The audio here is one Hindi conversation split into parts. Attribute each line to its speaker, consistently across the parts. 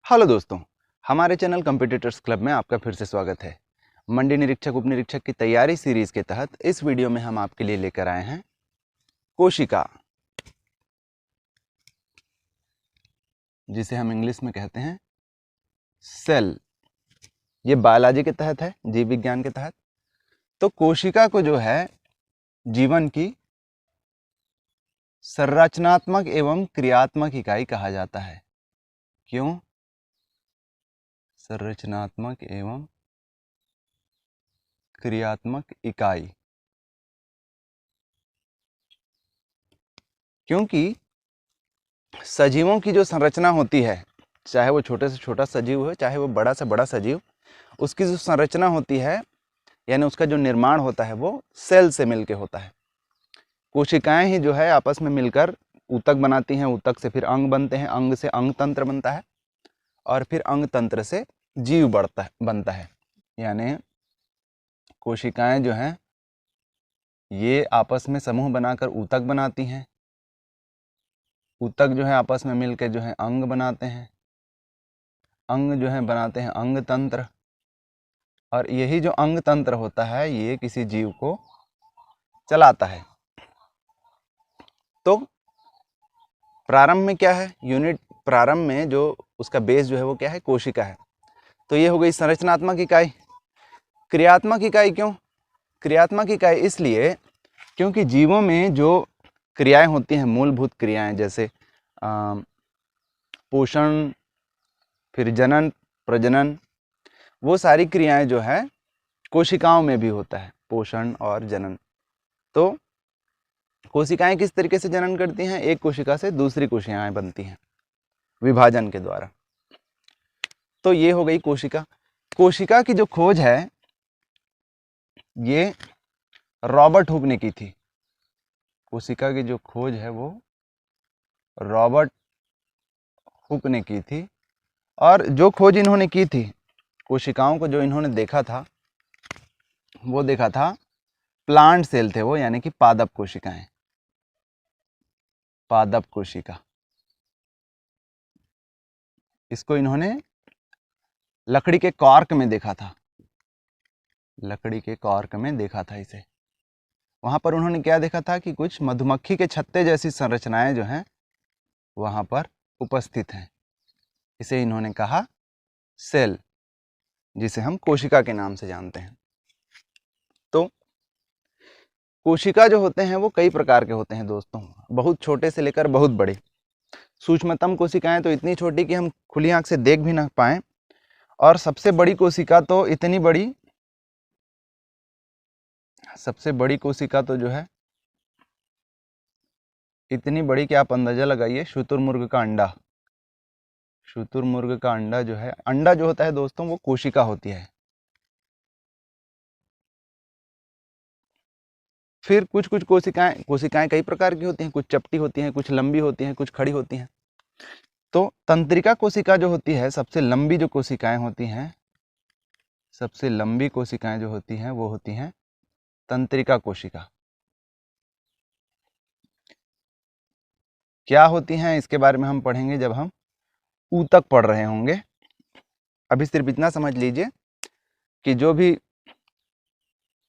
Speaker 1: हेलो दोस्तों, हमारे चैनल कंपटीटर्स क्लब में आपका फिर से स्वागत है। मंडी निरीक्षक उप निरीक्षक की तैयारी सीरीज के तहत इस वीडियो में हम आपके लिए लेकर आए हैं कोशिका, जिसे हम इंग्लिश में कहते हैं सेल। ये बायोलॉजी के तहत है, जीव विज्ञान के तहत। तो कोशिका को जो है जीवन की संरचनात्मक एवं क्रियात्मक इकाई कहा जाता है। क्यों? संरचनात्मक एवं क्रियात्मक इकाई, क्योंकि सजीवों की जो संरचना होती है, चाहे वो छोटे से छोटा सजीव हो, चाहे वो बड़ा से बड़ा सजीव, उसकी जो संरचना होती है यानी उसका जो निर्माण होता है वो सेल से मिलके होता है। कोशिकाएं ही जो है आपस में मिलकर ऊतक बनाती हैं, ऊतक से फिर अंग बनते हैं, अंग से अंग तंत्र बनता है और फिर अंग तंत्र से जीव बनता है। यानी कोशिकाएं जो हैं ये आपस में समूह बनाकर ऊतक बनाती हैं, ऊतक जो है आपस में मिलकर जो है अंग बनाते हैं, अंग जो है बनाते हैं अंग तंत्र, और यही जो अंग तंत्र होता है ये किसी जीव को चलाता है। तो प्रारंभ में क्या है, यूनिट प्रारंभ में जो उसका बेस जो है वो क्या है, कोशिका है। तो ये हो गई संरचनात्मक इकाई। क्रियात्मक इकाई क्यों? क्रियात्मक इकाई इसलिए क्योंकि जीवों में जो क्रियाएं होती हैं, मूलभूत क्रियाएं, जैसे पोषण, फिर जनन, प्रजनन, वो सारी क्रियाएं जो है कोशिकाओं में भी होता है, पोषण और जनन। तो कोशिकाएं किस तरीके से जनन करती हैं? एक कोशिका से दूसरी कोशिकाएं बनती हैं विभाजन के द्वारा। तो ये हो गई कोशिका। कोशिका की जो खोज है ये रॉबर्ट हुक ने की थी। कोशिका की जो खोज है वो रॉबर्ट हुक ने की थी, और जो खोज इन्होंने की थी, कोशिकाओं को जो इन्होंने देखा था वो देखा था प्लांट सेल थे वो, यानी कि पादप कोशिकाएं, पादप कोशिका। इसको इन्होंने लकड़ी के कॉर्क में देखा था, लकड़ी के कॉर्क में देखा था इसे। वहां पर उन्होंने क्या देखा था कि कुछ मधुमक्खी के छत्ते जैसी संरचनाएं जो हैं वहां पर उपस्थित हैं। इसे इन्होंने कहा सेल, जिसे हम कोशिका के नाम से जानते हैं। तो कोशिका जो होते हैं वो कई प्रकार के होते हैं दोस्तों, बहुत छोटे से लेकर बहुत बड़े। सूक्ष्मतम कोशिकाएं तो इतनी छोटी कि हम खुली आंख से देख भी ना पाएं, और सबसे बड़ी कोशिका तो इतनी बड़ी, सबसे बड़ी कोशिका तो जो है इतनी बड़ी कि आप अंदाजा लगाइए, शुतुरमुर्ग का अंडा। शुतुरमुर्ग का अंडा जो है, अंडा जो होता है दोस्तों वो कोशिका होती है। फिर कुछ कुछ कोशिकाएं कोशिकाएं कई प्रकार की होती हैं, कुछ चपटी होती हैं, कुछ लंबी होती हैं, कुछ खड़ी होती हैं। तो तंत्रिका कोशिका जो होती है, सबसे लंबी जो कोशिकाएं होती हैं, सबसे लंबी कोशिकाएं जो होती हैं वो होती हैं तंत्रिका कोशिका। क्या होती हैं इसके बारे में हम पढ़ेंगे जब हम ऊतक पढ़ रहे होंगे। अभी सिर्फ इतना समझ लीजिए कि जो भी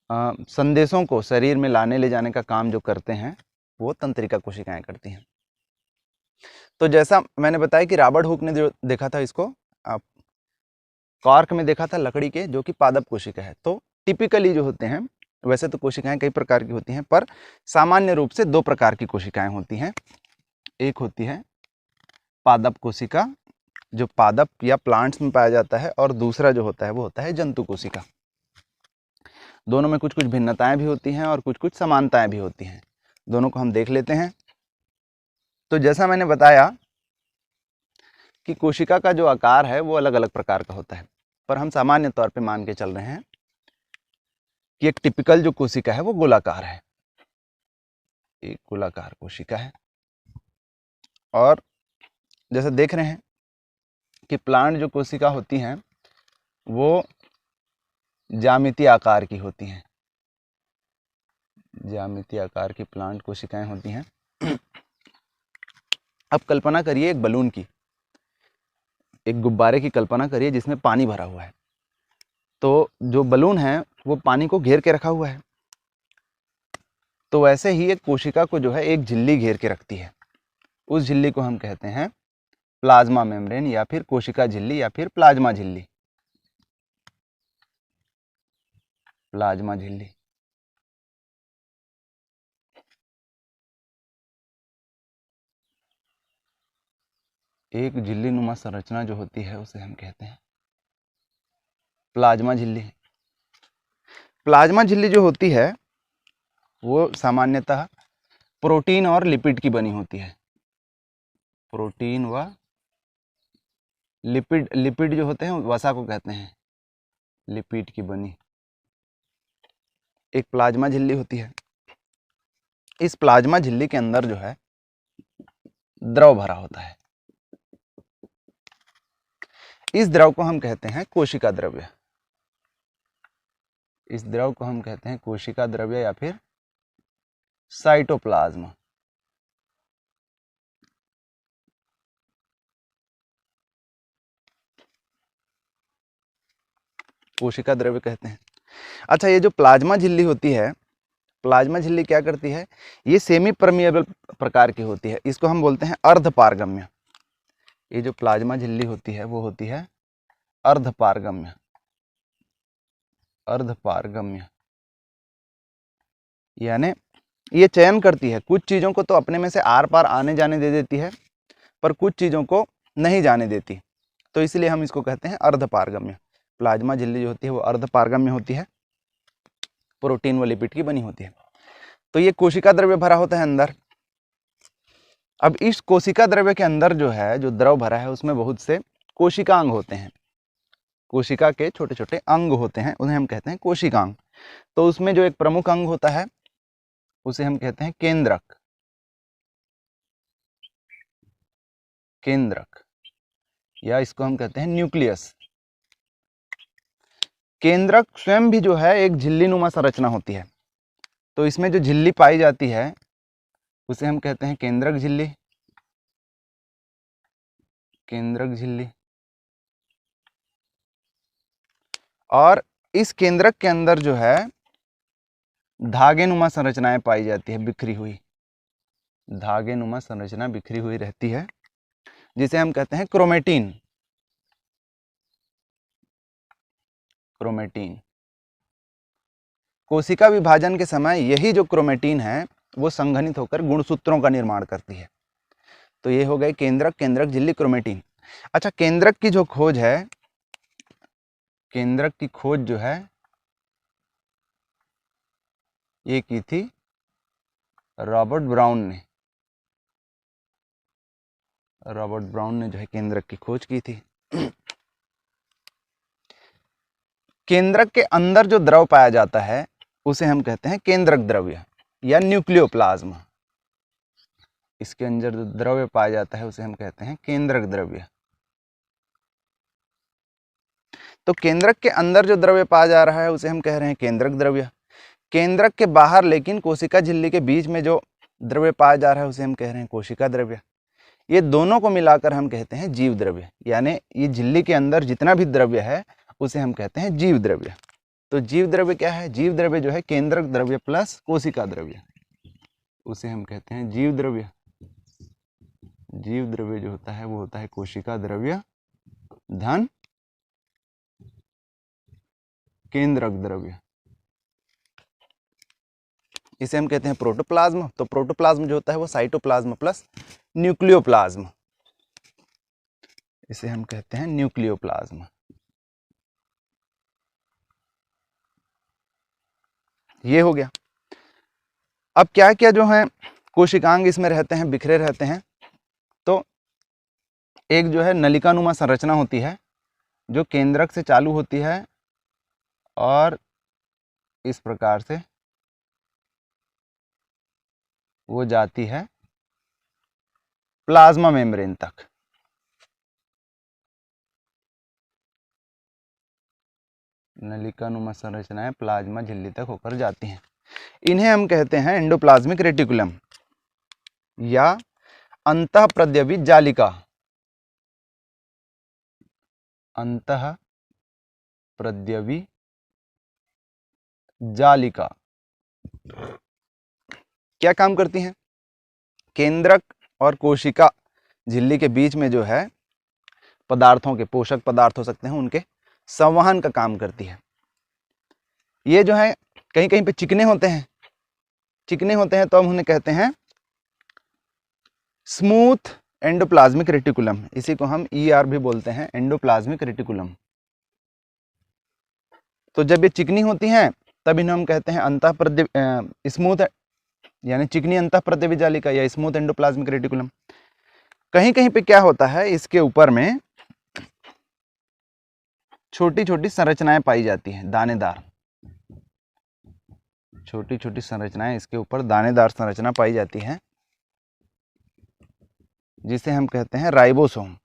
Speaker 1: संदेशों को शरीर में लाने ले जाने का काम जो करते हैं वो तंत्रिका कोशिकाएं करती हैं। तो जैसा मैंने बताया कि रॉबर्ट हुक ने जो देखा था इसको कॉर्क में देखा था, लकड़ी के, जो कि पादप कोशिका है। तो टिपिकली जो होते हैं, वैसे तो कोशिकाएं कई प्रकार की होती हैं, पर सामान्य रूप से दो प्रकार की कोशिकाएं होती हैं। एक होती है पादप कोशिका, जो पादप या प्लांट्स में पाया जाता है, और दूसरा जो होता है वो होता है जंतु कोशिका। दोनों में कुछ कुछ भिन्नताएं भी होती हैं और कुछ कुछ समानताएं भी होती हैं। दोनों को हम देख लेते हैं। तो जैसा मैंने बताया कि कोशिका का जो आकार है वो अलग अलग प्रकार का होता है, पर हम सामान्य तौर पे मान के चल रहे हैं कि एक टिपिकल जो कोशिका है वो गोलाकार है, एक गोलाकार कोशिका है। और जैसे देख रहे हैं कि प्लांट जो कोशिका होती हैं वो ज्यामितीय आकार की होती हैं, ज्यामितीय आकार की प्लांट कोशिकाएं होती हैं। अब कल्पना करिए एक बलून की। एक गुब्बारे की कल्पना करिए जिसमें पानी भरा हुआ है, तो जो बलून है वो पानी को घेर के रखा हुआ है। तो वैसे ही एक कोशिका को जो है एक झिल्ली घेर के रखती है, उस झिल्ली को हम कहते हैं प्लाज्मा मेम्ब्रेन या फिर कोशिका झिल्ली या फिर प्लाज्मा झिल्ली। प्लाज्मा झिल्ली। एक झिल्ली नुमा संरचना जो होती है उसे हम कहते हैं प्लाज्मा झिल्ली। प्लाज्मा झिल्ली जो होती है वो सामान्यतः प्रोटीन और लिपिड की बनी होती है। प्रोटीन व लिपिड, लिपिड जो होते हैं वसा को कहते हैं लिपिड की बनी एक प्लाज्मा झिल्ली होती है। इस प्लाज्मा झिल्ली के अंदर जो है द्रव भरा होता है। इस द्रव को हम कहते हैं कोशिका द्रव्य। इस द्रव को हम कहते हैं कोशिका द्रव्य या फिर साइटोप्लाज्म। कोशिका द्रव्य कहते हैं। अच्छा, ये जो प्लाज्मा झिल्ली होती है, प्लाज्मा झिल्ली क्या करती है, ये सेमी परमिएबल प्रकार की होती है, इसको हम बोलते हैं अर्धपारगम्य। ये जो प्लाज्मा झिल्ली होती है वो होती है अर्धपारगम्य। अर्धपारगम्य यानी ये चयन करती है, कुछ चीज़ों को तो अपने में से आर पार आने जाने दे देती है पर कुछ चीज़ों को नहीं जाने देती, तो इसलिए हम इसको कहते हैं अर्धपारगम्य। प्लाज्मा झिल्ली जो होती है वो अर्धपारगम्य होती है, प्रोटीन व लिपिड की बनी होती है। तो ये कोशिका द्रव्य भरा होता है अंदर। अब इस कोशिका द्रव्य के अंदर जो है, जो द्रव भरा है, उसमें बहुत से कोशिकांग होते हैं। कोशिका के छोटे छोटे अंग होते हैं, उन्हें हम कहते हैं कोशिकांग। तो उसमें जो एक प्रमुख अंग होता है उसे हम कहते हैं केंद्रक। केंद्रक या इसको हम कहते हैं न्यूक्लियस। केंद्रक स्वयं भी जो है एक झिल्ली नुमा संरचना होती है, तो इसमें जो झिल्ली पाई जाती है उसे हम कहते हैं केंद्रक झिल्ली। केंद्रक झिल्ली। और इस केंद्रक के अंदर जो है धागे नुमा संरचनाएं पाई जाती है, बिखरी हुई धागे नुमा संरचना बिखरी हुई रहती है, जिसे हम कहते हैं क्रोमेटिन। क्रोमेटिन। कोशिका विभाजन के समय यही जो क्रोमेटिन है वो संघनित होकर गुणसूत्रों का निर्माण करती है। तो ये हो गए केंद्रक, केंद्रक झिल्ली, क्रोमेटिन। अच्छा, केंद्रक की जो खोज है, केंद्रक की खोज जो है ये की थी रॉबर्ट ब्राउन ने। रॉबर्ट ब्राउन ने जो है केंद्रक की खोज की थी। केंद्रक के अंदर जो द्रव पाया जाता है उसे हम कहते हैं केंद्रक द्रव्य या न्यूक्लियोप्लाज्म। इसके अंदर जो द्रव्य पाया जाता है उसे हम कहते हैं केंद्रक द्रव्य। तो केंद्रक के अंदर जो द्रव्य पाया जा रहा है उसे हम कह रहे हैं केंद्रक द्रव्य। केंद्रक के बाहर लेकिन कोशिका झिल्ली के बीच में जो द्रव्य पाया जा रहा है उसे हम कह रहे हैं कोशिका द्रव्य। ये दोनों को मिलाकर हम कहते हैं जीव द्रव्य, यानी ये झिल्ली के अंदर जितना भी द्रव्य है उसे हम कहते हैं जीव द्रव्य। तो जीव द्रव्य क्या है? जीव द्रव्य जो है केंद्रक द्रव्य प्लस कोशिका द्रव्य, उसे हम कहते हैं जीव द्रव्य। जीव द्रव्य जो होता है वो होता है कोशिका द्रव्य धन केंद्रक द्रव्य। इसे हम कहते हैं प्रोटोप्लाज्म। तो प्रोटोप्लाज्म जो होता है वो साइटोप्लाज्म प्लस न्यूक्लियोप्लाज्म, इसे हम कहते हैं न्यूक्लियोप्लाज्म। ये हो गया। अब क्या क्या जो है कोशिकांग इसमें रहते हैं, बिखरे रहते हैं। तो एक जो है नलिकानुमा संरचना होती है जो केंद्रक से चालू होती है और इस प्रकार से वो जाती है प्लाज्मा मेम्ब्रेन तक। नलिकानुमा संरचनाएं प्लाज्मा झिल्ली तक होकर जाती हैं। इन्हें हम कहते हैं एंडोप्लाज्मिक रेटिकुलम या अंतःप्रद्यवित जालिका। अंतः प्रद्यवी जालिका क्या काम करती हैं? केंद्रक और कोशिका झिल्ली के बीच में जो है पदार्थों के, पोषक पदार्थ हो सकते हैं, उनके संवहन का काम करती है। ये जो है कहीं कहीं पे चिकने होते हैं, तो हम उन्हें कहते हैं स्मूथ एंडोप्लाज्मिक रेटिकुलम। इसी को हम ER भी बोलते हैं, एंडोप्लाज्मिक रेटिकुलम। तो जब ये चिकनी होती हैं तब इन्हें हम कहते हैं स्मूथ यानी चिकनी अंतःप्रद्यवी जालिका या स्मूथ एंडोप्लाज्मिक रेटिकुलम। कहीं कहीं पे क्या होता है, इसके ऊपर में छोटी छोटी संरचनाएं पाई जाती हैं, दानेदार, छोटी छोटी संरचनाएं इसके ऊपर दानेदार संरचना पाई जाती है, जिसे हम कहते हैं राइबोसोम।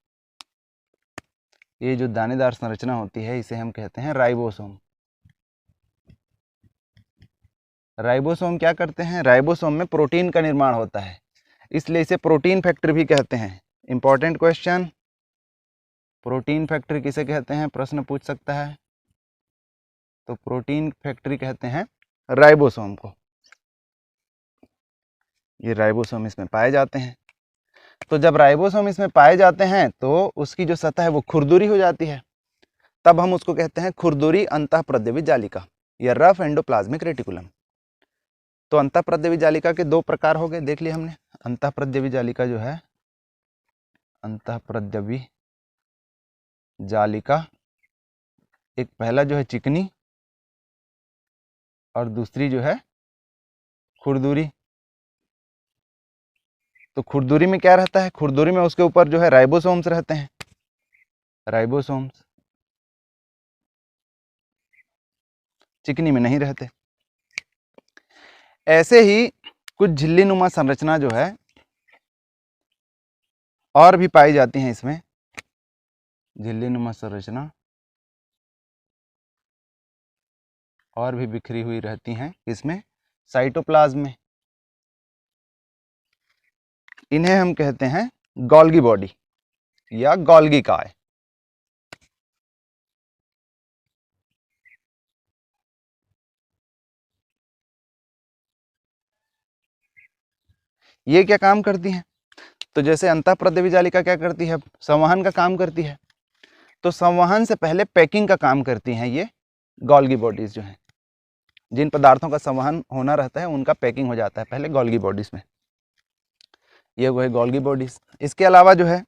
Speaker 1: ये जो दानेदार संरचना होती है इसे हम कहते हैं राइबोसोम। राइबोसोम क्या करते हैं? राइबोसोम में प्रोटीन का निर्माण होता है, इसलिए इसे प्रोटीन फैक्ट्री भी कहते हैं। इंपॉर्टेंट क्वेश्चन, प्रोटीन फैक्ट्री किसे कहते हैं? प्रश्न पूछ सकता है। तो प्रोटीन फैक्ट्री कहते हैं राइबोसोम को। ये राइबोसोम इसमें पाए जाते हैं। तो जब राइबोसोम इसमें पाए जाते हैं तो उसकी जो सतह है वो खुरदुरी हो जाती है, तब हम उसको कहते हैं खुरदुरी अंतःप्रद्यवी जालिका या रफ एंडोप्लाज्मिक रेटिकुलम। तो अंतःप्रद्यवी जालिका के दो प्रकार हो गए, देख लिया हमने। अंतःप्रद्यवी जालिका जो है, अंतःप्रद्यवी जालिका, एक पहला जो है चिकनी और दूसरी जो है खुरदुरी। तो खुरदुरी में क्या रहता है? खुरदुरी में उसके ऊपर जो है राइबोसोम्स रहते हैं, राइबोसोम्स। चिकनी में नहीं रहते। ऐसे ही कुछ झिल्ली नुमा संरचना जो है और भी पाई जाती हैं इसमें, झिल्ली नुमा संरचना और भी बिखरी हुई रहती हैं इसमें, साइटोप्लाज्म में। इन्हें हम कहते हैं गोल्गी बॉडी या गोल्गी काय। ये क्या काम करती हैं? तो जैसे अंतःप्रद्यवी जालिका क्या करती है? संवहन का काम करती है। तो संवहन से पहले पैकिंग का काम करती हैं ये गोल्गी बॉडीज जो हैं। जिन पदार्थों का संवहन होना रहता है उनका पैकिंग हो जाता है पहले गोल्गी बॉडीज में। ये वो है गोल्गी बॉडीज। इसके अलावा जो है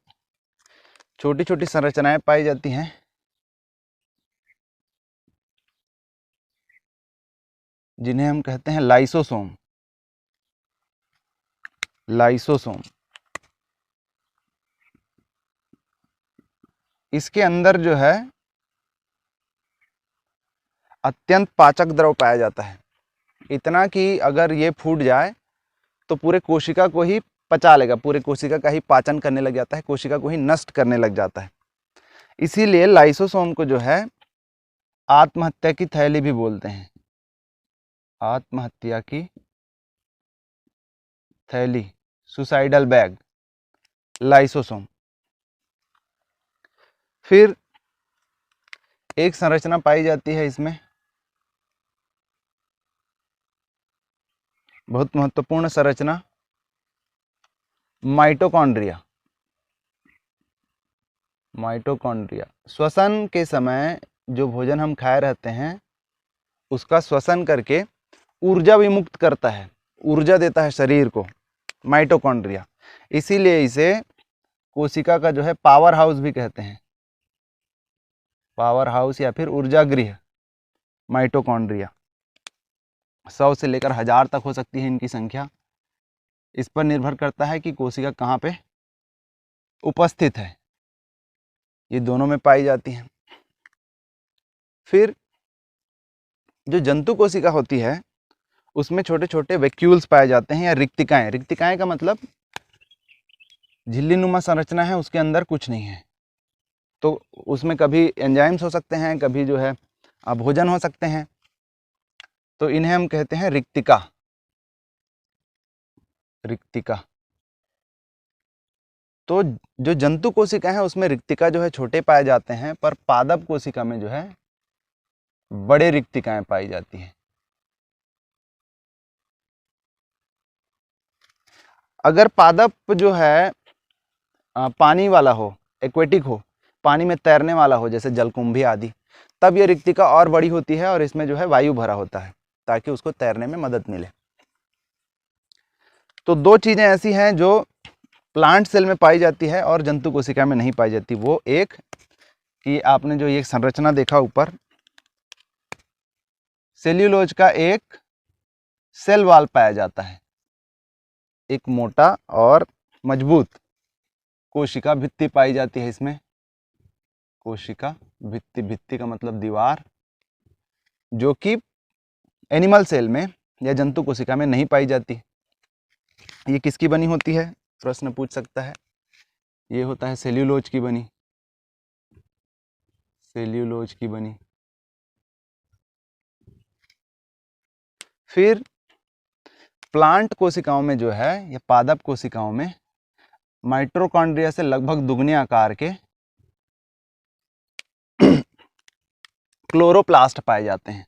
Speaker 1: छोटी छोटी संरचनाएं पाई जाती हैं, जिन्हें हम कहते हैं लाइसोसोम। लाइसोसोम, इसके अंदर जो है अत्यंत पाचक द्रव पाया जाता है, इतना कि अगर ये फूट जाए तो पूरे कोशिका को ही पचा लेगा, पूरे कोशिका का ही पाचन करने लग जाता है, कोशिका को ही नष्ट करने लग जाता है। इसीलिए लाइसोसोम को जो है आत्महत्या की थैली भी बोलते हैं, आत्महत्या की थैली, सुसाइडल बैग, लाइसोसोम। फिर एक संरचना पाई जाती है इसमें, बहुत महत्वपूर्ण संरचना, माइटोकॉन्ड्रिया। माइटोकॉन्ड्रिया श्वसन के समय जो भोजन हम खाए रहते हैं उसका श्वसन करके ऊर्जा विमुक्त करता है, ऊर्जा देता है शरीर को, माइटोकॉन्ड्रिया। इसीलिए इसे कोशिका का जो है पावर हाउस भी कहते हैं, पावर हाउस या फिर ऊर्जा गृह, माइटोकॉन्ड्रिया। 100 से लेकर 1000 तक हो सकती है इनकी संख्या। इस पर निर्भर करता है कि कोशिका कहाँ पे उपस्थित है। ये दोनों में पाई जाती हैं। फिर जो जंतु कोशिका होती है उसमें छोटे छोटे वैक्यूल्स पाए जाते हैं या रिक्तिकाएं। रिक्तिकाएं का मतलब झिल्ली नुमा संरचना है, उसके अंदर कुछ नहीं है, तो उसमें कभी एंजाइम्स हो सकते हैं, कभी जो है भोजन हो सकते हैं, तो इन्हें हम कहते हैं रिक्तिका। रिक्तिका। तो जो जंतु कोशिका है उसमें रिक्तिका जो है छोटे पाए जाते हैं, पर पादप कोशिका में जो है बड़े रिक्तिकाएं पाई जाती हैं। अगर पादप जो है पानी वाला हो, एक्वेटिक हो, पानी में तैरने वाला हो, जैसे जलकुंभी आदि, तब ये रिक्तिका और बड़ी होती है और इसमें जो है वायु भरा होता है ताकि उसको तैरने में मदद मिले। तो दो चीजें ऐसी हैं जो प्लांट सेल में पाई जाती है और जंतु कोशिका में नहीं पाई जाती। वो एक कि आपने जो ये संरचना देखा ऊपर, सेल्यूलोज का एक सेल वॉल पाया जाता है, एक मोटा और मजबूत कोशिका भित्ति पाई जाती है इसमें। कोशिका भित्ति, भित्ति का मतलब दीवार, जो कि एनिमल सेल में या जंतु कोशिका में नहीं पाई जाती। ये किसकी बनी होती है, प्रश्न पूछ सकता है। ये होता है सेल्यूलोज की बनी, सेल्यूलोज की बनी। फिर प्लांट कोशिकाओं में जो है या पादप कोशिकाओं में माइटोकॉन्ड्रिया से लगभग दुगने आकार के क्लोरोप्लास्ट पाए जाते हैं।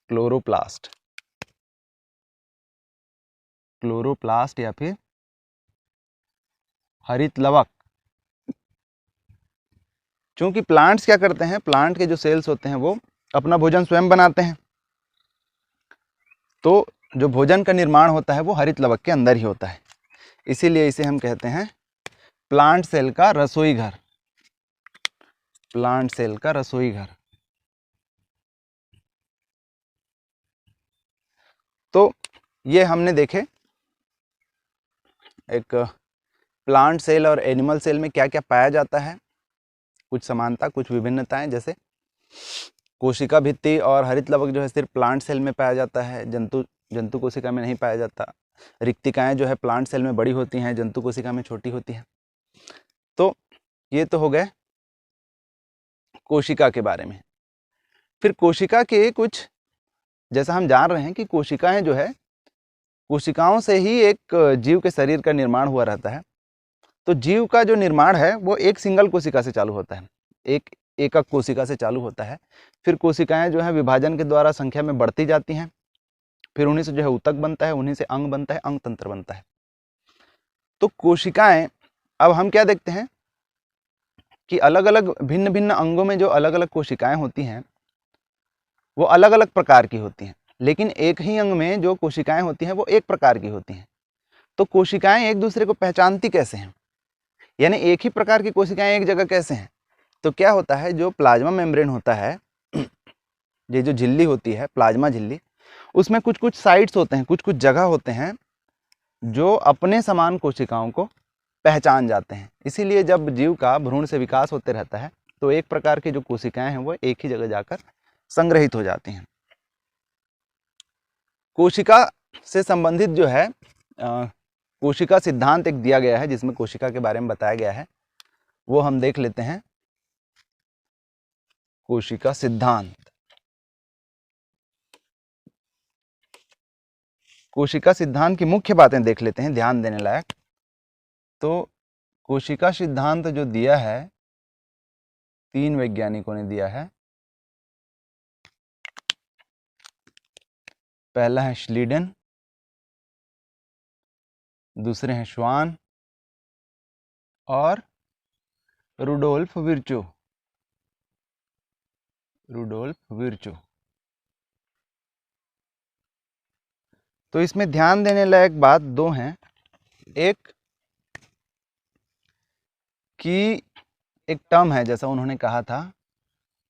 Speaker 1: क्लोरोप्लास्ट, क्लोरोप्लास्ट या फिर हरित लवक। क्योंकि प्लांट्स क्या करते हैं, प्लांट के जो सेल्स होते हैं वो अपना भोजन स्वयं बनाते हैं, तो जो भोजन का निर्माण होता है वो हरित लवक के अंदर ही होता है। इसीलिए इसे हम कहते हैं प्लांट सेल का रसोई घर, प्लांट सेल का रसोई घर। तो ये हमने देखे एक प्लांट सेल और एनिमल सेल में क्या क्या पाया जाता है, कुछ समानता, कुछ विभिन्नताएं, जैसे कोशिका भित्ति और हरित लवक जो है सिर्फ प्लांट सेल में पाया जाता है, जंतु कोशिका में नहीं पाया जाता। रिक्तिकाएं जो है प्लांट सेल में बड़ी होती हैं, जंतु कोशिका में छोटी होती हैं। तो ये तो हो गए कोशिका के बारे में। फिर कोशिका के कुछ, जैसा हम जान रहे हैं कि कोशिकाएं जो है, कोशिकाओं से ही एक जीव के शरीर का निर्माण हुआ रहता है। तो जीव का जो निर्माण है वो एक सिंगल कोशिका से चालू होता है, एक एकक कोशिका से चालू होता है। फिर कोशिकाएं जो है विभाजन के द्वारा संख्या में बढ़ती जाती हैं, फिर उन्हीं से जो है ऊतक बनता है, उन्हीं से अंग बनता है, अंग तंत्र बनता है। तो कोशिकाएं, अब हम क्या देखते हैं कि अलग अलग भिन्न भिन्न अंगों में जो अलग अलग कोशिकाएं होती हैं वो अलग अलग प्रकार की होती हैं, लेकिन एक ही अंग में जो कोशिकाएं होती हैं वो एक प्रकार की होती हैं। तो कोशिकाएं एक दूसरे को पहचानती कैसे हैं, यानी एक ही प्रकार की कोशिकाएं एक जगह कैसे हैं। तो क्या होता है, जो प्लाज्मा मेम्ब्रेन होता है, ये जो झिल्ली होती है प्लाज्मा झिल्ली, उसमें कुछ कुछ साइट्स होते हैं, कुछ कुछ जगह होते हैं जो अपने समान कोशिकाओं को पहचान जाते हैं। इसीलिए जब जीव का भ्रूण से विकास होते रहता है तो एक प्रकार की जो कोशिकाएं हैं वो एक ही जगह जाकर संग्रहित हो जाती हैं। कोशिका से संबंधित जो है कोशिका सिद्धांत एक दिया गया है जिसमें कोशिका के बारे में बताया गया है, वो हम देख लेते हैं। कोशिका सिद्धांत, कोशिका सिद्धांत की मुख्य बातें देख लेते हैं ध्यान देने लायक। तो कोशिका सिद्धांत जो दिया है 3 वैज्ञानिकों ने दिया है। पहला है श्लीडेन, दूसरे हैं श्वान और रुडोल्फ विर्चो, रुडोल्फ विर्चो। तो इसमें ध्यान देने लायक बात दो हैं। एक कि एक टर्म है, जैसा उन्होंने कहा था,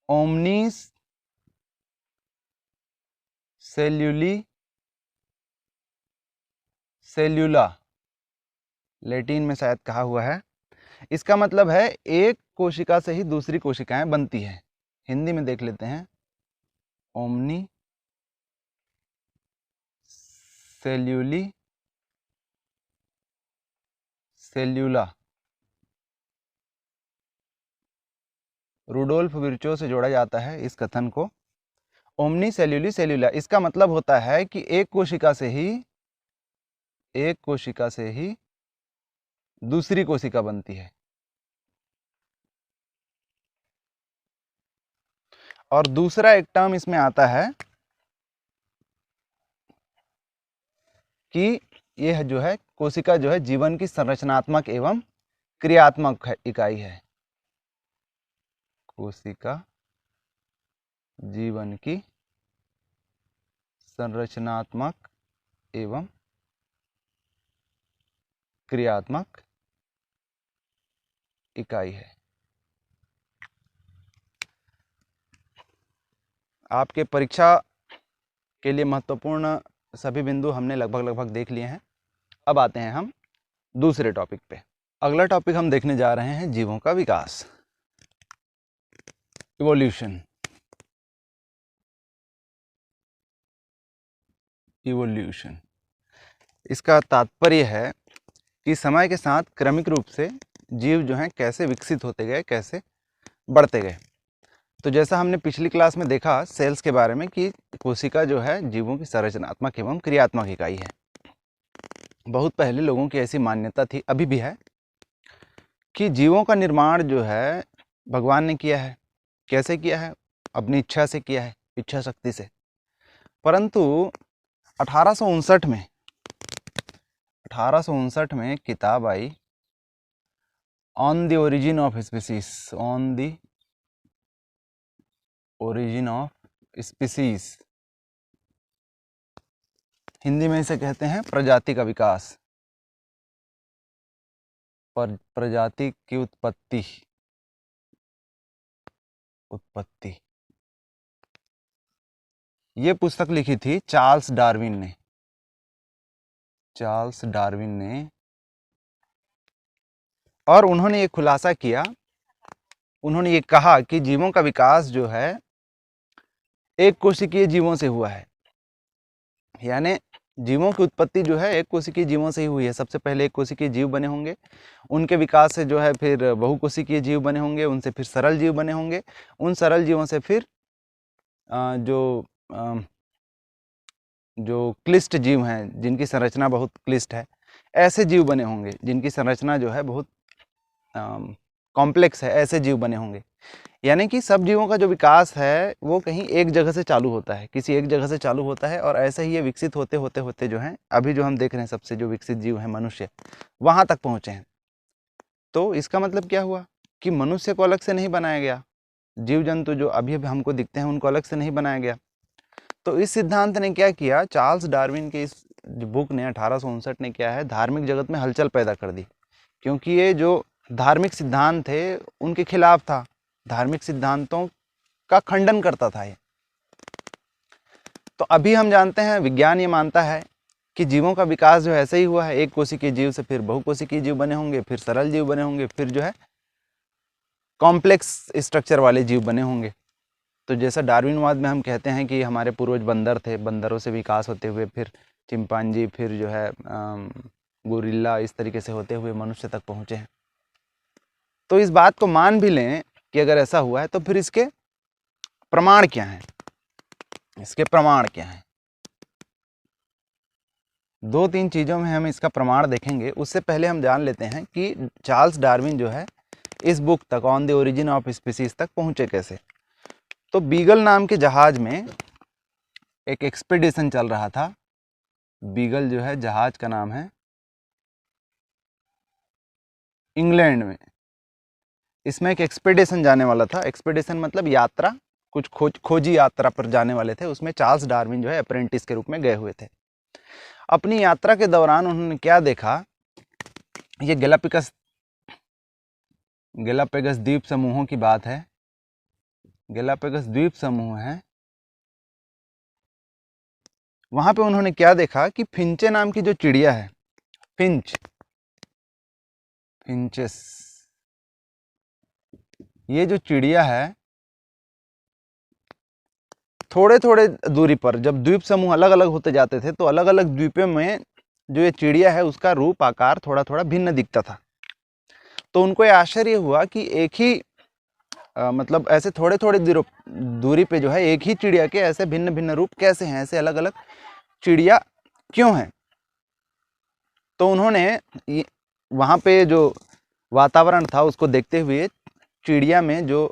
Speaker 1: ओमनीस सेल्यूली सेल्यूला, लैटिन में शायद कहा हुआ है। इसका मतलब है एक कोशिका से ही दूसरी कोशिकाएं बनती है। हिंदी में देख लेते हैं, ओमनी सेल्यूली सेल्यूला, रुडोल्फ विर्चो से जोड़ा जाता है इस कथन को। ओमनी सेल्यूली सेल्यूला, इसका मतलब होता है कि एक कोशिका से ही दूसरी कोशिका बनती है। और दूसरा एक टर्म इसमें आता है कि यह जो है कोशिका जो है जीवन की संरचनात्मक एवं क्रियात्मक इकाई है। कोशिका जीवन की संरचनात्मक एवं क्रियात्मक इकाई है। आपके परीक्षा के लिए महत्वपूर्ण सभी बिंदु हमने लगभग देख लिए हैं। अब आते हैं हम दूसरे टॉपिक पे। अगला टॉपिक हम देखने जा रहे हैं जीवों का विकास, इवोल्यूशन। इवोल्यूशन इसका तात्पर्य है कि समय के साथ क्रमिक रूप से जीव जो हैं कैसे विकसित होते गए, कैसे बढ़ते गए। तो जैसा हमने पिछली क्लास में देखा सेल्स के बारे में कि कोशिका जो है जीवों की संरचनात्मक एवं क्रियात्मक इकाई है। बहुत पहले लोगों की ऐसी मान्यता थी, अभी भी है, कि जीवों का निर्माण जो है भगवान ने किया है। कैसे किया है? अपनी इच्छा से किया है, इच्छा शक्ति से। परंतु 1859 में किताब आई on the origin of species, on the origin of species, Hindi में इसे कहते हैं प्रजाति का विकास, प्रजाति की उत्पत्ति। ये पुस्तक लिखी थी चार्ल्स डार्विन ने। और उन्होंने ये खुलासा किया, उन्होंने ये कहा कि जीवों का विकास जो है एक कोशिकीय जीवों से हुआ है। यानी जीवों की उत्पत्ति जो है एक कोशिकीय जीवों से ही हुई है। सबसे पहले एक कोशिकीय जीव बने होंगे, उनके विकास से जो है फिर बहुकोशिकीय जीव बने होंगे, उनसे फिर सरल जीव बने होंगे, उन सरल जीवों से फिर जो क्लिष्ट जीव हैं, जिनकी संरचना बहुत क्लिष्ट है, ऐसे जीव बने होंगे जिनकी संरचना जो है बहुत कॉम्प्लेक्स है, ऐसे जीव बने होंगे। यानी कि सब जीवों का जो विकास है वो कहीं एक जगह से चालू होता है, किसी एक जगह से चालू होता है, और ऐसे ही ये विकसित होते होते जो हैं अभी जो हम देख रहे हैं सबसे जो विकसित जीव हैं मनुष्य, वहाँ तक पहुँचे हैं। तो इसका मतलब क्या हुआ कि मनुष्य को अलग से नहीं बनाया गया, जीव जंतु जो अभी अभी हमको दिखते हैं उनको अलग से नहीं बनाया गया। तो इस सिद्धांत ने क्या किया, चार्ल्स डार्विन के इस बुक ने 1859 ने क्या है धार्मिक जगत में हलचल पैदा कर दी, क्योंकि ये जो धार्मिक सिद्धांत थे उनके खिलाफ था, धार्मिक सिद्धांतों का खंडन करता था ये। तो अभी हम जानते हैं, विज्ञान ये मानता है कि जीवों का विकास जो ऐसे ही हुआ है, एक कोशिकीय जीव से फिर बहुकोशिकीय जीव बने होंगे, फिर सरल जीव बने होंगे, फिर जो है कॉम्प्लेक्स स्ट्रक्चर वाले जीव बने होंगे। तो जैसा डार्विनवाद में हम कहते हैं कि हमारे पूर्वज बंदर थे, बंदरों से विकास होते हुए फिर चिंपांजी, फिर जो है गोरिल्ला, इस तरीके से होते हुए मनुष्य तक पहुँचे हैं। तो इस बात को मान भी लें कि अगर ऐसा हुआ है तो फिर इसके प्रमाण क्या हैं, इसके प्रमाण क्या हैं? 2-3 चीज़ों में हम इसका प्रमाण देखेंगे। उससे पहले हम जान लेते हैं कि चार्ल्स डार्विन जो है इस बुक तक, on the origin of species तक पहुँचे कैसे। तो बीगल नाम के जहाज में एक एक्सपीडिशन चल रहा था। बीगल जो है जहाज का नाम है, इंग्लैंड में। इसमें एक एक्सपीडिशन जाने वाला था। एक्सपीडिशन मतलब यात्रा, कुछ खोजी यात्रा पर जाने वाले थे। उसमें चार्ल्स डार्विन जो है अप्रेंटिस के रूप में गए हुए थे। अपनी यात्रा के दौरान उन्होंने क्या देखा, ये गैलापागोस द्वीप समूहों की बात है। गैलापागोस द्वीप समूह है, वहां पे उन्होंने क्या देखा कि फिंचे नाम की जो चिड़िया है, फिंचेस, ये जो चिड़िया है थोड़े थोड़े दूरी पर, जब द्वीप समूह अलग अलग होते जाते थे तो अलग अलग द्वीपों में जो ये चिड़िया है उसका रूप आकार थोड़ा थोड़ा भिन्न दिखता था। तो उनको ये आश्चर्य हुआ कि एक ही मतलब ऐसे थोड़े थोड़े दूरी पे जो है एक ही चिड़िया के ऐसे भिन्न भिन्न रूप कैसे हैं, ऐसे अलग अलग चिड़िया क्यों हैं। तो उन्होंने वहाँ पे जो वातावरण था उसको देखते हुए चिड़िया में जो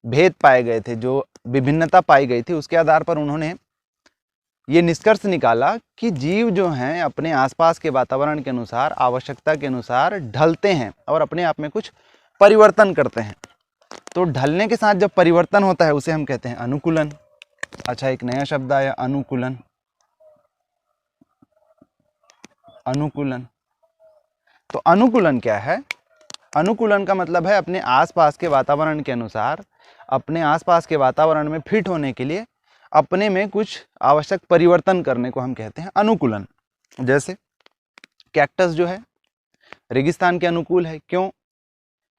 Speaker 1: भेद पाए गए थे, जो विभिन्नता पाई गई थी, उसके आधार पर उन्होंने ये निष्कर्ष निकाला कि जीव जो हैं अपने आसपास के वातावरण के अनुसार, आवश्यकता के अनुसार ढलते हैं और अपने आप में कुछ परिवर्तन करते हैं। तो ढलने के साथ जब परिवर्तन होता है उसे हम कहते हैं अनुकूलन। अच्छा, एक नया शब्द आया, अनुकूलन। अनुकूलन, तो अनुकूलन क्या है? अनुकूलन का मतलब है अपने आसपास के वातावरण के अनुसार, अपने आसपास के वातावरण में फिट होने के लिए अपने में कुछ आवश्यक परिवर्तन करने को हम कहते हैं अनुकूलन। जैसे कैक्टस जो है रेगिस्तान के अनुकूल है। क्यों?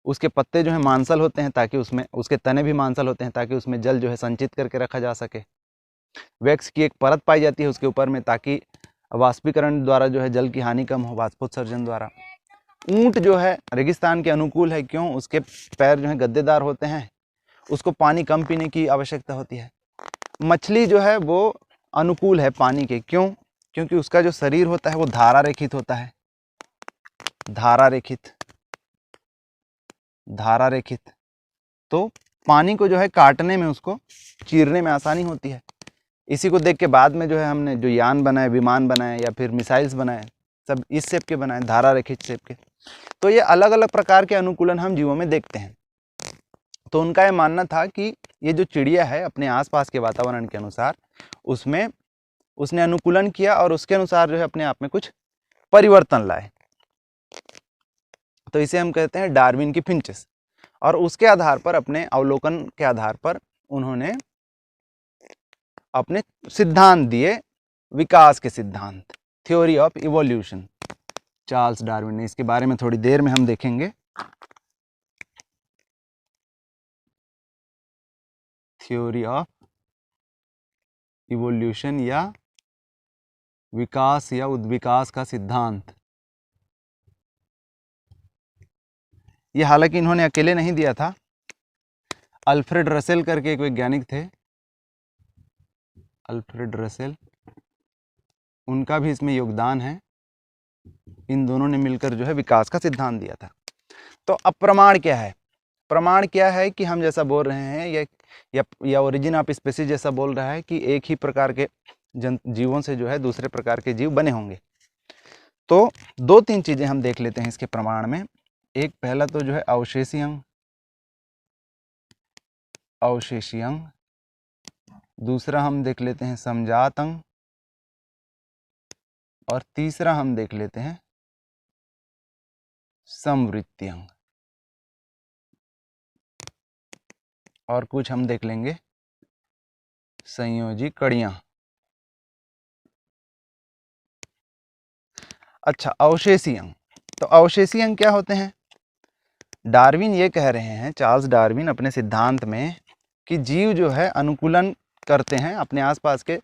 Speaker 1: उसके पत्ते जो है मांसल होते हैं ताकि उसमें, उसके तने भी मांसल होते हैं ताकि उसमें जल जो है संचित करके रखा जा सके। वैक्स की एक परत पाई जाती है उसके ऊपर में ताकि वाष्पीकरण द्वारा जो है जल की हानि कम हो, वाष्पोत्सर्जन द्वारा। ऊंट जो है रेगिस्तान के अनुकूल है। क्यों? उसके पैर जो है गद्देदार होते हैं, उसको पानी कम पीने की आवश्यकता होती है। मछली जो है वो अनुकूल है पानी के। क्यों? क्योंकि उसका जो शरीर होता है वो धारा रेखित होता है। धारा रेखित, धारा रेखित, तो पानी को जो है काटने में, उसको चीरने में आसानी होती है। इसी को देख के बाद में जो है हमने जो यान बनाए, विमान बनाए या फिर मिसाइल्स बनाए, सब इस शेप के बनाए, धारा रेखित शेप के। तो ये अलग अलग प्रकार के अनुकूलन हम जीवों में देखते हैं। तो उनका ये मानना था कि ये जो चिड़िया है अपने आसपास के वातावरण के अनुसार उसमें उसने अनुकूलन किया और उसके अनुसार जो है अपने आप में कुछ परिवर्तन लाए। तो इसे हम कहते हैं डार्विन की फिंचेस। और उसके आधार पर, अपने अवलोकन के आधार पर उन्होंने अपने सिद्धांत दिए, विकास के सिद्धांत, theory of evolution, Charles Darwin ने। इसके बारे में थोड़ी देर में हम देखेंगे। थ्योरी ऑफ इवोल्यूशन या विकास या उद्विकास का सिद्धांत। ये हालांकि इन्होंने अकेले नहीं दिया था, अल्फ्रेड रसेल करके एक वैज्ञानिक थे, अल्फ्रेड रसेल, उनका भी इसमें योगदान है। इन दोनों ने मिलकर जो है विकास का सिद्धांत दिया था। तो अब प्रमाण क्या है? प्रमाण क्या है कि हम जैसा बोल रहे हैं या ओरिजिन ऑफ स्पीसीज जैसा बोल रहा है कि एक ही प्रकार के जीवों से जो है दूसरे प्रकार के जीव बने होंगे। तो दो तीन चीजें हम देख लेते हैं इसके प्रमाण में। एक पहला तो जो है अवशेषी अंग, अवशेषी अंग। दूसरा हम देख लेते हैं समजात अंग। और तीसरा हम देख लेते हैं समवृत्ति अंग। और कुछ हम देख लेंगे संयोजी कड़ियां। अच्छा, अवशेषी अंग। तो अवशेषी अंग क्या होते हैं? डार्विन ये कह रहे हैं, चार्ल्स डार्विन अपने सिद्धांत में, कि जीव जो है अनुकूलन करते हैं, अपने आसपास के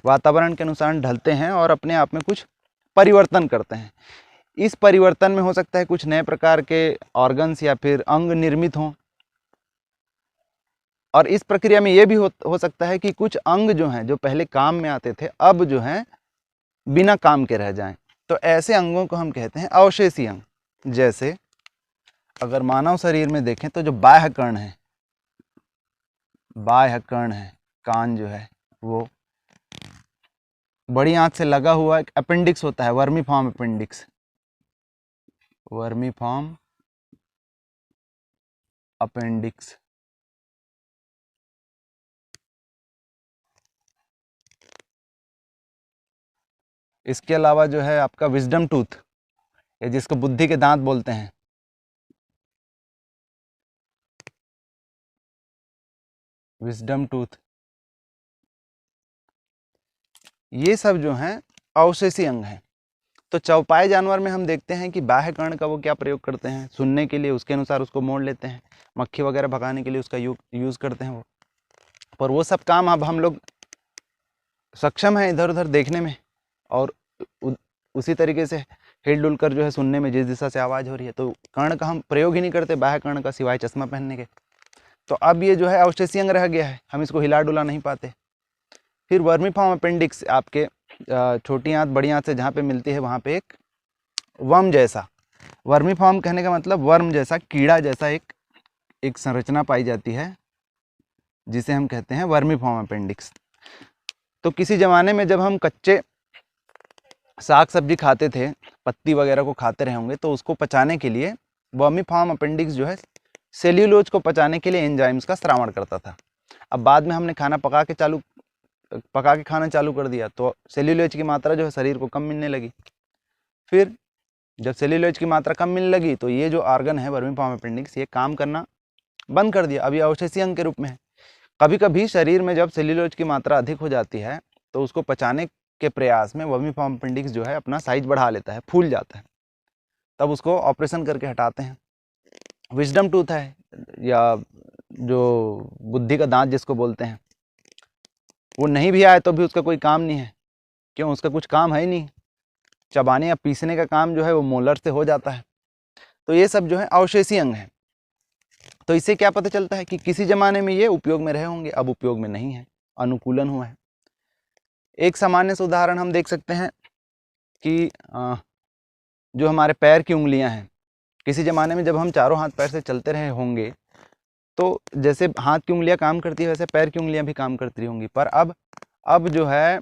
Speaker 1: वातावरण के अनुसार ढलते हैं और अपने आप में कुछ परिवर्तन करते हैं। इस परिवर्तन में हो सकता है कुछ नए प्रकार के ऑर्गन्स या फिर अंग निर्मित हों, और इस प्रक्रिया में ये भी हो सकता है कि कुछ अंग जो हैं, जो पहले काम में आते थे, अब जो हैं बिना काम के रह जाएं। तो ऐसे अंगों को हम कहते हैं अवशेषी अंग। जैसे अगर मानव शरीर में देखें तो जो बाह्य कर्ण है, बाह्य कर्ण है, कान जो है वो बड़ी आंत से लगा हुआ एक अपेंडिक्स होता है, वर्मीफॉर्म अपेंडिक्स, वर्मीफॉर्म अपेंडिक्स। इसके अलावा जो है आपका विजडम टूथ, या जिसको बुद्धि के दांत बोलते हैं, विजडम टूथ, ये सब जो हैं अवशेषी अंग हैं। तो चौपाई जानवर में हम देखते हैं कि बाह्य कर्ण का वो क्या प्रयोग करते हैं, सुनने के लिए उसके अनुसार उसको मोड़ लेते हैं, मक्खी वगैरह भगाने के लिए उसका यूज़ करते हैं वो। पर वो सब काम अब हम लोग सक्षम हैं इधर उधर देखने में, और उसी तरीके से हिल डुल कर जो है सुनने में जिस दिशा से आवाज़ हो रही है, तो कर्ण का हम प्रयोग ही नहीं करते, बाह्य कर्ण का, सिवाय चश्मा पहनने के। तो अब ये जो है अवशेषी अंग रह गया है, हम इसको हिला डुला नहीं पाते। फिर वर्मीफॉर्म अपेंडिक्स, आपके छोटी आंत बड़ी आंत से जहाँ पे मिलती है वहाँ पे एक वर्म जैसा, वर्मी फॉर्म कहने का मतलब वर्म जैसा, कीड़ा जैसा एक संरचना पाई जाती है जिसे हम कहते हैं वर्मी फॉर्म अपेंडिक्स। तो किसी ज़माने में जब हम कच्चे साग सब्जी खाते थे, पत्ती वगैरह को खाते रहे होंगे, तो उसको पचाने के लिए वर्मी फॉर्म अपेंडिक्स जो है सेल्यूलोज को पचाने के लिए एंजाइम्स का स्रावण करता था। अब बाद में हमने खाना पका के खाना चालू कर दिया तो सेल्यूलोज की मात्रा जो है शरीर को कम मिलने लगी। फिर जब सेल्यूलोज की मात्रा कम मिलने लगी तो ये जो ऑर्गन है वर्मी फॉर्म अपेंडिक्स, ये काम करना बंद कर दिया। अभी अवशेषीय अंग के रूप में है। कभी कभी शरीर में जब सेल्यूलोज की मात्रा अधिक हो जाती है तो उसको पचाने के प्रयास में वर्मी फॉर्म अपेंडिक्स जो है अपना साइज बढ़ा लेता है, फूल जाता है। तब उसको ऑपरेशन करके हटाते हैं। विजडम टूथ है या जो बुद्धि का दांत जिसको बोलते हैं, वो नहीं भी आए तो भी उसका कोई काम नहीं है। क्यों? उसका कुछ काम है ही नहीं। चबाने या पीसने का काम जो है वो मोलर से हो जाता है। तो ये सब जो है अवशेषीय अंग है। तो इससे क्या पता चलता है कि किसी जमाने में ये उपयोग में रहे होंगे, अब उपयोग में नहीं है, अनुकूलन हुआ है। एक सामान्य से उदाहरण हम देख सकते हैं कि जो हमारे पैर की उंगलियां हैं, किसी ज़माने में जब हम चारों हाथ पैर से चलते रहे होंगे तो जैसे हाथ की उंगलियां काम करती है वैसे पैर की उंगलियां भी काम करती होंगी। पर अब जो है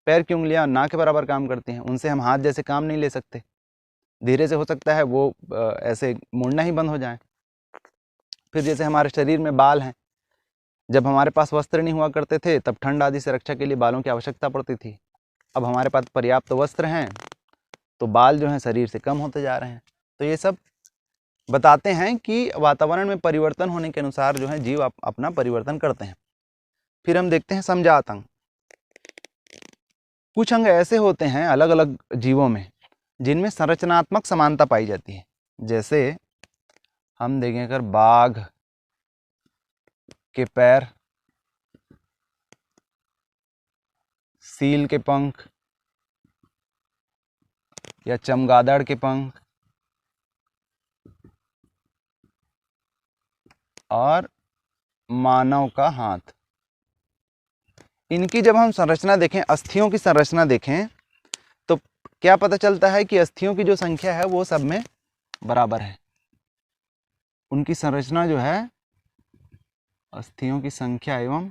Speaker 1: पैर की उंगलियां ना के बराबर काम करती हैं। उनसे हम हाथ जैसे काम नहीं ले सकते। धीरे से हो सकता है वो ऐसे मुड़ना ही बंद हो जाए। फिर जैसे हमारे शरीर में बाल हैं, जब हमारे पास वस्त्र नहीं हुआ करते थे तब ठंड आदि से रक्षा के लिए बालों की आवश्यकता पड़ती थी। अब हमारे पास पर्याप्त वस्त्र हैं तो बाल जो हैं शरीर से कम होते जा रहे हैं। तो ये सब बताते हैं कि वातावरण में परिवर्तन होने के अनुसार जो है जीव अपना परिवर्तन करते हैं। फिर हम देखते हैं समजात अंग। कुछ अंग ऐसे होते हैं अलग अलग जीवों में जिनमें संरचनात्मक समानता पाई जाती है। जैसे हम देखें अगर बाघ के पैर, सील के पंख या चमगादड़ के पंख और मानव का हाथ, इनकी जब हम संरचना देखें, अस्थियों की संरचना देखें, तो क्या पता चलता है कि अस्थियों की जो संख्या है वो सब में बराबर है। उनकी संरचना जो है, अस्थियों की संख्या एवं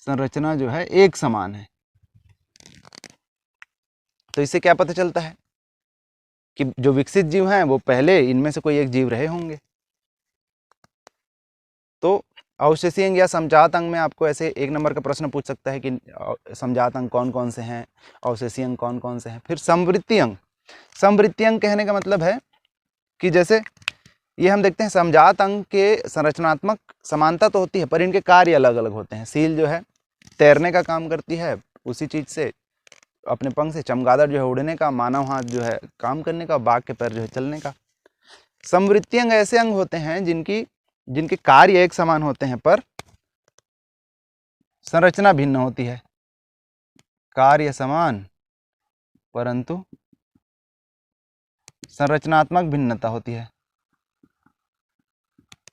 Speaker 1: संरचना जो है एक समान है। तो इससे क्या पता चलता है कि जो विकसित जीव हैं वो पहले इनमें से कोई एक जीव रहे होंगे। तो अवशेषीय अंग या समजात अंग में आपको ऐसे एक नंबर का प्रश्न पूछ सकता है कि समजात अंग कौन कौन से हैं, अवशेषीय अंग कौन कौन से हैं। फिर समवृत्ति अंग। समवृत्ति अंग कहने का मतलब है कि जैसे ये हम देखते हैं समजात अंग के संरचनात्मक समानता तो होती है पर इनके कार्य अलग अलग होते हैं। सील जो है तैरने का काम करती है उसी चीज से, अपने पंख से। चमगादड़ जो है उड़ने का, मानव हाथ जो है काम करने का, बाघ के पैर जो है चलने का। समवृत्ति अंग ऐसे अंग होते हैं जिनके कार्य एक समान होते हैं पर संरचना भिन्न होती है। कार्य समान परंतु संरचनात्मक भिन्नता होती है,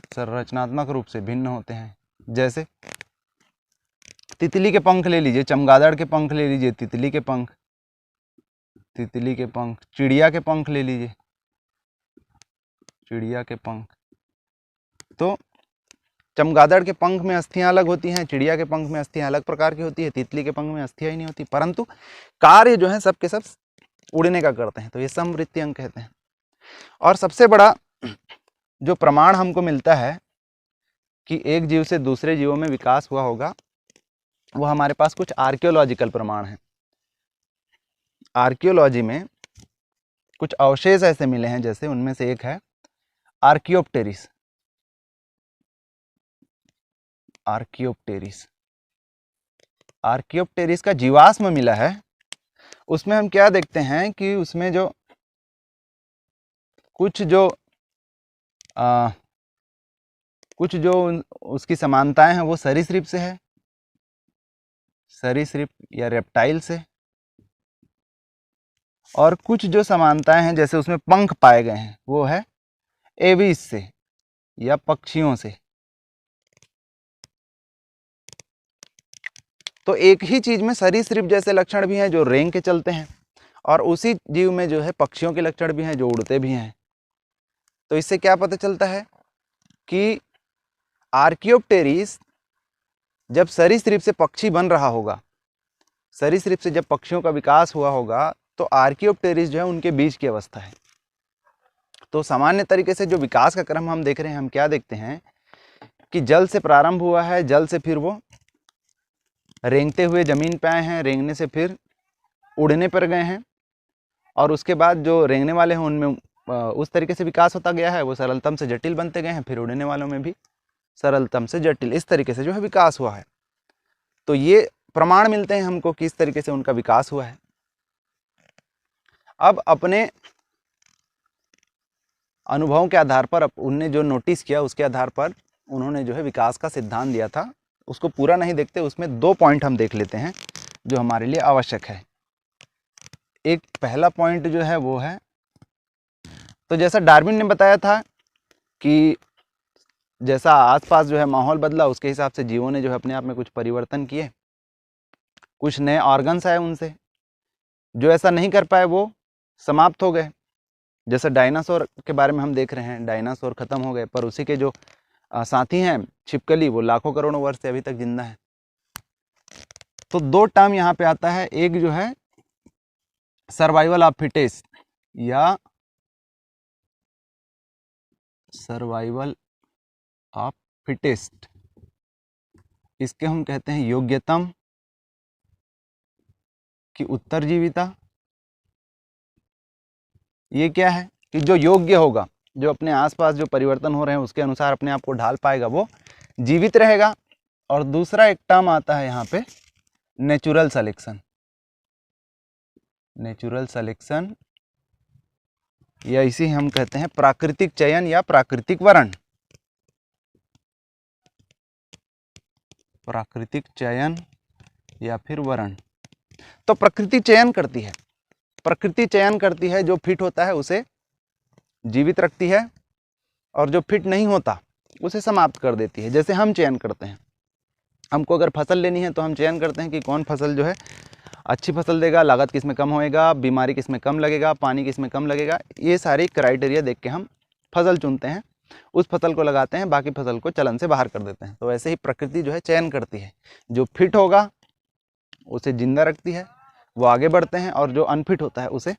Speaker 1: संरचनात्मक रूप से भिन्न होते हैं। जैसे तितली के पंख ले लीजिए, चमगादड़ के पंख ले लीजिए, तितली के पंख, चिड़िया के पंख ले लीजिए, चिड़िया के पंख। तो चमगादड़ के पंख में अस्थियां अलग होती हैं, चिड़िया के पंख में अस्थियां अलग प्रकार की होती है, तितली के पंख में अस्थियां ही नहीं होती, परंतु कार्य जो है सबके सब उड़ने का करते हैं। तो ये समवृत्ति अंग कहते हैं। और सबसे बड़ा जो प्रमाण हमको मिलता है कि एक जीव से दूसरे जीवों में विकास हुआ होगा वो हमारे पास कुछ आर्कियोलॉजिकल प्रमाण हैं। आर्कियोलॉजी में कुछ अवशेष ऐसे मिले हैं, जैसे उनमें से एक है आर्कियोप्टेरिस। आर्कियोप्टेरिस का जीवाश्म मिला है। उसमें हम क्या देखते हैं कि उसमें जो कुछ जो उसकी समानताएं हैं वो सरीसृप से है, सरीसृप या रेप्टाइल से। और कुछ जो समानताएं हैं जैसे उसमें पंख पाए गए हैं वो है एविस से या पक्षियों से। तो एक ही चीज में सरीसृप जैसे लक्षण भी हैं जो रेंग के चलते हैं और उसी जीव में जो है पक्षियों के लक्षण भी हैं जो उड़ते भी हैं। तो इससे क्या पता चलता है कि आर्कियोप्टेरिस जब सरीसृप से पक्षी बन रहा होगा, सरीसृप से जब पक्षियों का विकास हुआ होगा, तो आर्कियोप्टेरिस जो है उनके बीच की अवस्था है। तो सामान्य तरीके से जो विकास का क्रम हम देख रहे हैं, हम क्या देखते हैं कि जल से प्रारंभ हुआ है, जल से फिर वो रेंगते हुए जमीन पे आए हैं, रेंगने से फिर उड़ने पर गए हैं, और उसके बाद जो रेंगने वाले हैं उनमें उस तरीके से विकास होता गया है, वो सरलतम से जटिल बनते गए हैं, फिर उड़ने वालों में भी सरलतम से जटिल, इस तरीके से जो है विकास हुआ है। तो ये प्रमाण मिलते हैं हमको कि इस तरीके से उनका विकास हुआ है। अब अपने अनुभवों के आधार पर, उनने जो नोटिस किया उसके आधार पर उन्होंने जो है विकास का सिद्धांत दिया था। उसको पूरा नहीं देखते, उसमें 2 पॉइंट हम देख लेते हैं जो हमारे लिए आवश्यक है। एक पहला पॉइंट जो है वो है, तो जैसा डार्विन ने बताया था कि जैसा आसपास जो है माहौल बदला, उसके हिसाब से जीवों ने जो है अपने आप में कुछ परिवर्तन किए, कुछ नए ऑर्गन्स आए उनसे, जो ऐसा नहीं कर पाए वो समाप्त हो गए। जैसे डायनासोर के बारे में हम देख रहे हैं, डायनासोर खत्म हो गए, पर उसी के जो साथी हैं छिपकली, वो लाखों करोड़ों वर्ष से अभी तक जिंदा है। तो 2 टर्म यहाँ पे आता है, एक जो है सर्वाइवल ऑफ फिटेस्ट या सर्वाइवल ऑफ फिटेस्ट, इसके हम कहते हैं योग्यतम की उत्तरजीविता। ये क्या है कि जो योग्य होगा, जो अपने आसपास जो परिवर्तन हो रहे हैं उसके अनुसार अपने आप को ढाल पाएगा, वो जीवित रहेगा। और दूसरा एक टर्म आता है यहाँ पे नेचुरल सिलेक्शन, नेचुरल सिलेक्शन, या इसे हम कहते हैं प्राकृतिक चयन या प्राकृतिक वरण। प्राकृतिक चयन या फिर वरण। तो प्रकृति चयन करती है, प्रकृति चयन करती है, जो फिट होता है उसे जीवित रखती है, और जो फिट नहीं होता उसे समाप्त कर देती है। जैसे हम चयन करते हैं, हमको अगर फसल लेनी है तो हम चयन करते हैं कि कौन फसल जो है अच्छी फसल देगा, लागत किस में कम होएगा, बीमारी किस में कम लगेगा, पानी किस में कम लगेगा, ये सारे क्राइटेरिया देख के हम फसल चुनते हैं, उस फसल को लगाते हैं, बाकी फसल को चलन से बाहर कर देते हैं। तो ऐसे ही प्रकृति जो है चयन करती है, जो फिट होगा उसे जिंदा रखती है, वो आगे बढ़ते हैं, और जो अनफिट होता है उसे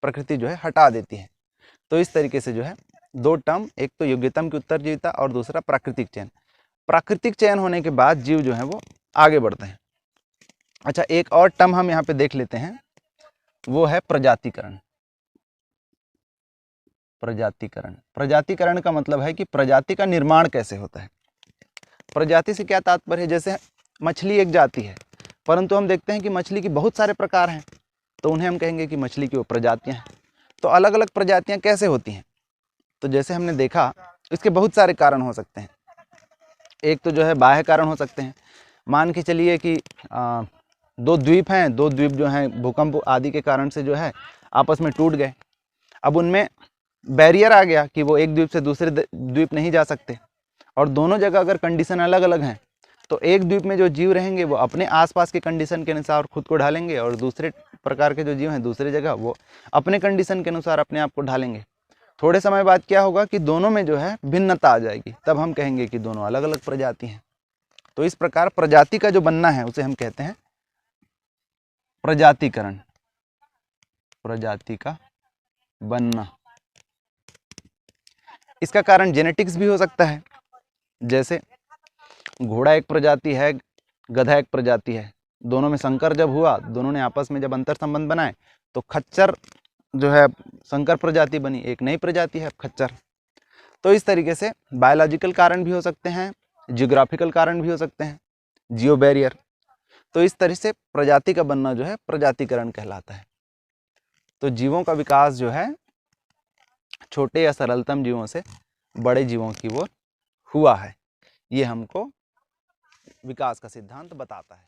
Speaker 1: प्रकृति जो है हटा देती है। तो इस तरीके से जो है 2 टर्म, एक तो योग्यतम की उत्तरजीविता और दूसरा प्राकृतिक चयन। प्राकृतिक चयन होने के बाद जीव जो है वो आगे बढ़ते हैं। अच्छा, एक और टर्म हम यहाँ पे देख लेते हैं, वो है प्रजातिकरण। प्रजातिकरण, प्रजातिकरण का मतलब है कि प्रजाति का निर्माण कैसे होता है। प्रजाति से क्या तात्पर्य है, जैसे मछली एक जाति है, परंतु हम देखते हैं कि मछली की बहुत सारे प्रकार हैं, तो उन्हें हम कहेंगे कि मछली की वो प्रजातियां हैं। तो अलग अलग प्रजातियां कैसे होती हैं, तो जैसे हमने देखा इसके बहुत सारे कारण हो सकते हैं। एक तो जो है बाह्य कारण हो सकते हैं, मान के चलिए कि 2 द्वीप हैं, 2 द्वीप जो हैं भूकंप आदि के कारण से जो है आपस में टूट गए। अब उनमें बैरियर आ गया कि वो एक द्वीप से दूसरे द्वीप नहीं जा सकते, और दोनों जगह अगर कंडीशन अलग अलग हैं, तो एक द्वीप में जो जीव रहेंगे वो अपने आसपास के कंडीशन के अनुसार खुद को ढालेंगे, और दूसरे प्रकार के जो जीव हैं दूसरी जगह वो अपने कंडीशन के अनुसार अपने आप को ढालेंगे। थोड़े समय बाद क्या होगा कि दोनों में जो है भिन्नता आ जाएगी, तब हम कहेंगे कि दोनों अलग अलग प्रजाति हैं। तो इस प्रकार प्रजाति का जो बनना है उसे हम कहते हैं प्रजातिकरण, प्रजाति का बनना। इसका कारण जेनेटिक्स भी हो सकता है, जैसे घोड़ा एक प्रजाति है, गधा एक प्रजाति है, दोनों में संकर जब हुआ, दोनों ने आपस में जब अंतर संबंध बनाए, तो खच्चर जो है संकर प्रजाति बनी, एक नई प्रजाति है खच्चर। तो इस तरीके से बायोलॉजिकल कारण भी हो सकते हैं, जियोग्राफिकल कारण भी हो सकते हैं, जियो बैरियर। तो इस तरह से प्रजाति का बनना जो है प्रजातिकरण कहलाता है। तो जीवों का विकास जो है छोटे या सरलतम जीवों से बड़े जीवों की ओर हुआ है, ये हमको विकास का सिद्धांत बताता है।